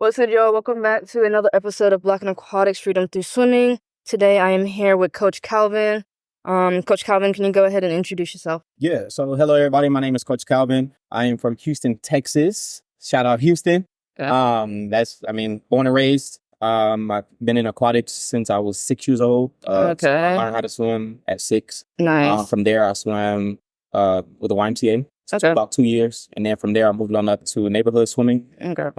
What's good, y'all? Welcome back to another episode of Black and Aquatics Freedom Through Swimming. Today I am here with Coach Kalvin. Coach Kalvin, can you go ahead and introduce yourself? Yeah, so hello everybody. My name is Coach Kalvin. I am from Houston, Texas. Shout out Houston. Yeah. Born and raised. I've been in aquatics since I was 6 years old. So I learned how to swim at 6. Nice. From there, I swam with the YMCA. Okay. About 2 years. And then from there, I moved on up to neighborhood swimming. Okay.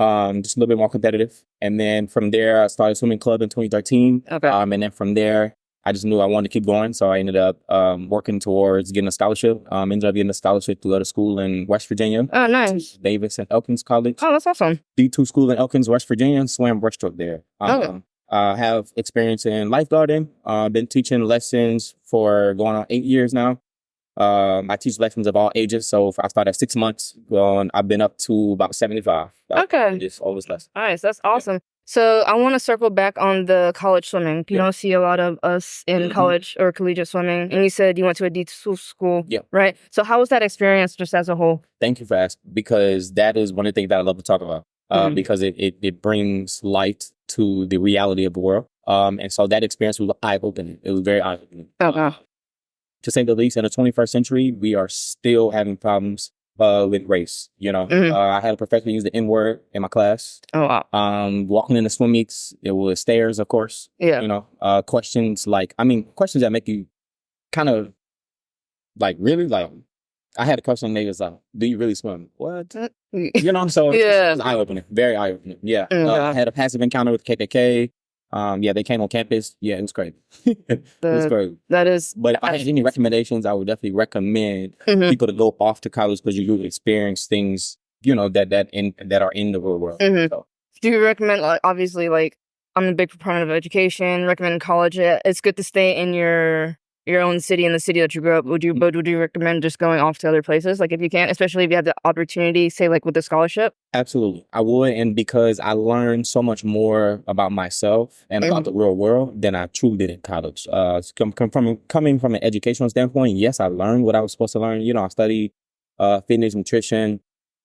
Just a little bit more competitive. And then from there, I started swimming club in 2013. Okay. And then from there, I just knew I wanted to keep going. So I ended up working towards getting a scholarship. Ended up getting a scholarship to go to school in West Virginia. Oh, nice. Davis and Elkins College. Oh, that's awesome. D2 school in Elkins, West Virginia. Swam breaststroke there. Okay. I have experience in lifeguarding. Been teaching lessons for going on 8 years now. I teach lessons of all ages. So I started at 6 months. I've been up to about 75. Okay. Just always less. Nice. That's awesome. Yeah. So I want to circle back on the college swimming. You don't see a lot of us in college or collegiate swimming. And you said you went to a D2 school, right? So how was that experience just as a whole? Thank you for asking, because that is one of the things that I love to talk about. Because it brings light to the reality of the world. And so that experience was eye-opening. It was very eye-opening. Okay. To say the least, in the 21st century, we are still having problems with race. I had a professor use the N-word in my class. Oh, wow. Walking in the swim meets, it was stairs, of course. Yeah. Questions questions that make you kind of really I had a question, they was like, do you really swim? What? So yeah. It's eye-opening, very eye-opening. Yeah. I had a passive encounter with KKK. They came on campus. Yeah, it was great. It was great. That is. But if I had any recommendations, I would definitely recommend people to go off to college, because you do experience things, that are in the real world. So. Do you recommend, obviously, I'm a big proponent of education, recommend college. It's good to stay in your own city, in the city that you grew up. Would you recommend just going off to other places, if you can, especially if you have the opportunity, say with the scholarship? Absolutely, I would, and because I learned so much more about myself and about the real world than I truly did in college. Coming from an educational standpoint, yes, I learned what I was supposed to learn. I studied fitness, nutrition.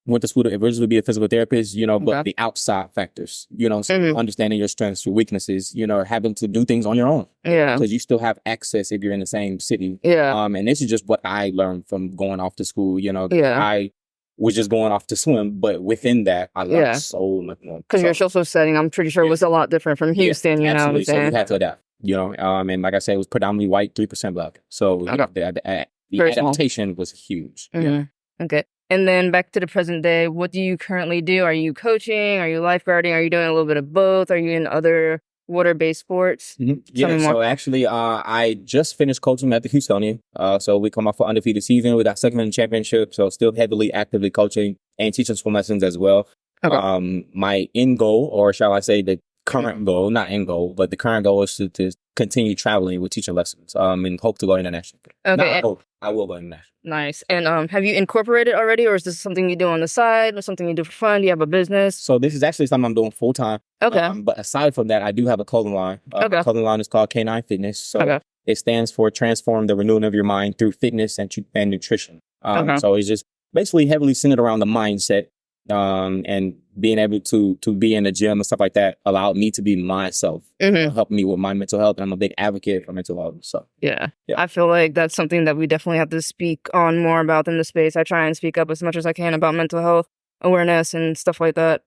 Went to school to originally be a physical therapist, but the outside factors, so understanding your strengths, your weaknesses, having to do things on your own. Yeah. Because you still have access if you're in the same city. Yeah. And this is just what I learned from going off to school. I was just going off to swim, but within that, I learned so much more. Because your social setting, I'm pretty sure, was a lot different from Houston, you know what I'm saying? So we had to adapt, and like I said, it was predominantly white, 3% black. So the adaptation was huge. Yeah. Okay. And then back to the present day, what do you currently do? Are you coaching? Are you lifeguarding? Are you doing a little bit of both? Are you in other water-based sports? Yeah, so actually, I just finished coaching at the Houstonian. So we come off an undefeated season. We got second in the championship, so still heavily, actively coaching and teaching swim lessons as well. Okay. My end goal, or shall I say the current goal, not end goal, but the current goal is to continue traveling with teaching lessons and hope to go international. Okay. I will go international. Nice. And have you incorporated already, or is this something you do on the side or something you do for fun? Do you have a business? So this is actually something I'm doing full time. Okay. But aside from that, I do have a clothing line. The clothing line is called K-N9Ne. So it stands for Transform the Renewing of Your Mind Through Fitness and Nutrition. So it's just basically heavily centered around the mindset. And being able to be in the gym and stuff like that allowed me to be myself, help me with my mental health. And I'm a big advocate for mental health. So yeah, I feel like that's something that we definitely have to speak on more about in the space. I try and speak up as much as I can about mental health awareness and stuff like that.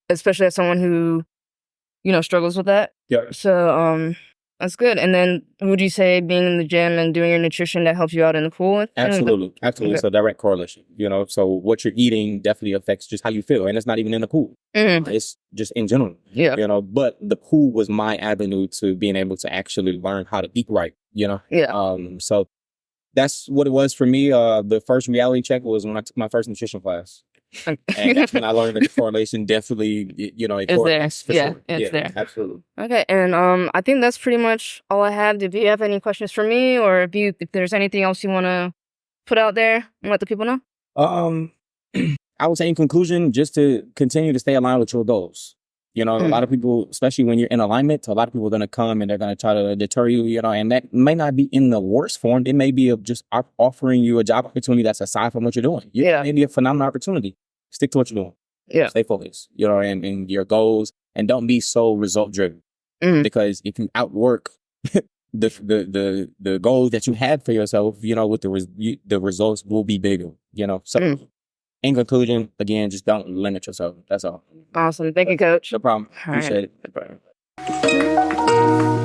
Especially as someone who, struggles with that. Yeah. So, that's good. And then would you say being in the gym and doing your nutrition, that helps you out in the pool? Absolutely. Absolutely. It's a direct correlation, so what you're eating definitely affects just how you feel. And it's not even in the pool. It's just in general, but the pool was my avenue to being able to actually learn how to eat right, So that's what it was for me. The first reality check was when I took my first nutrition class. And that's when I learned that the correlation definitely, is there. It's there. Absolutely. Okay, and I think that's pretty much all I have. Do you have any questions for me, or if there's anything else you want to put out there and let the people know? I would say in conclusion, just to continue to stay aligned with your goals. A lot of people, especially when you're in alignment, a lot of people are going to come and they're going to try to deter you, and that may not be in the worst form. It may be of just offering you a job opportunity that's aside from what you're doing. It may be a phenomenal opportunity. Stick to what you're doing. Yeah. Stay focused, you know, and your goals, and don't be so result driven. Because if you outwork the goals that you had for yourself, you know, with the results will be bigger, you know. So in conclusion, again, just don't limit yourself. That's all. Awesome. Thank you, Coach. No problem. All right. Appreciate it. No problem.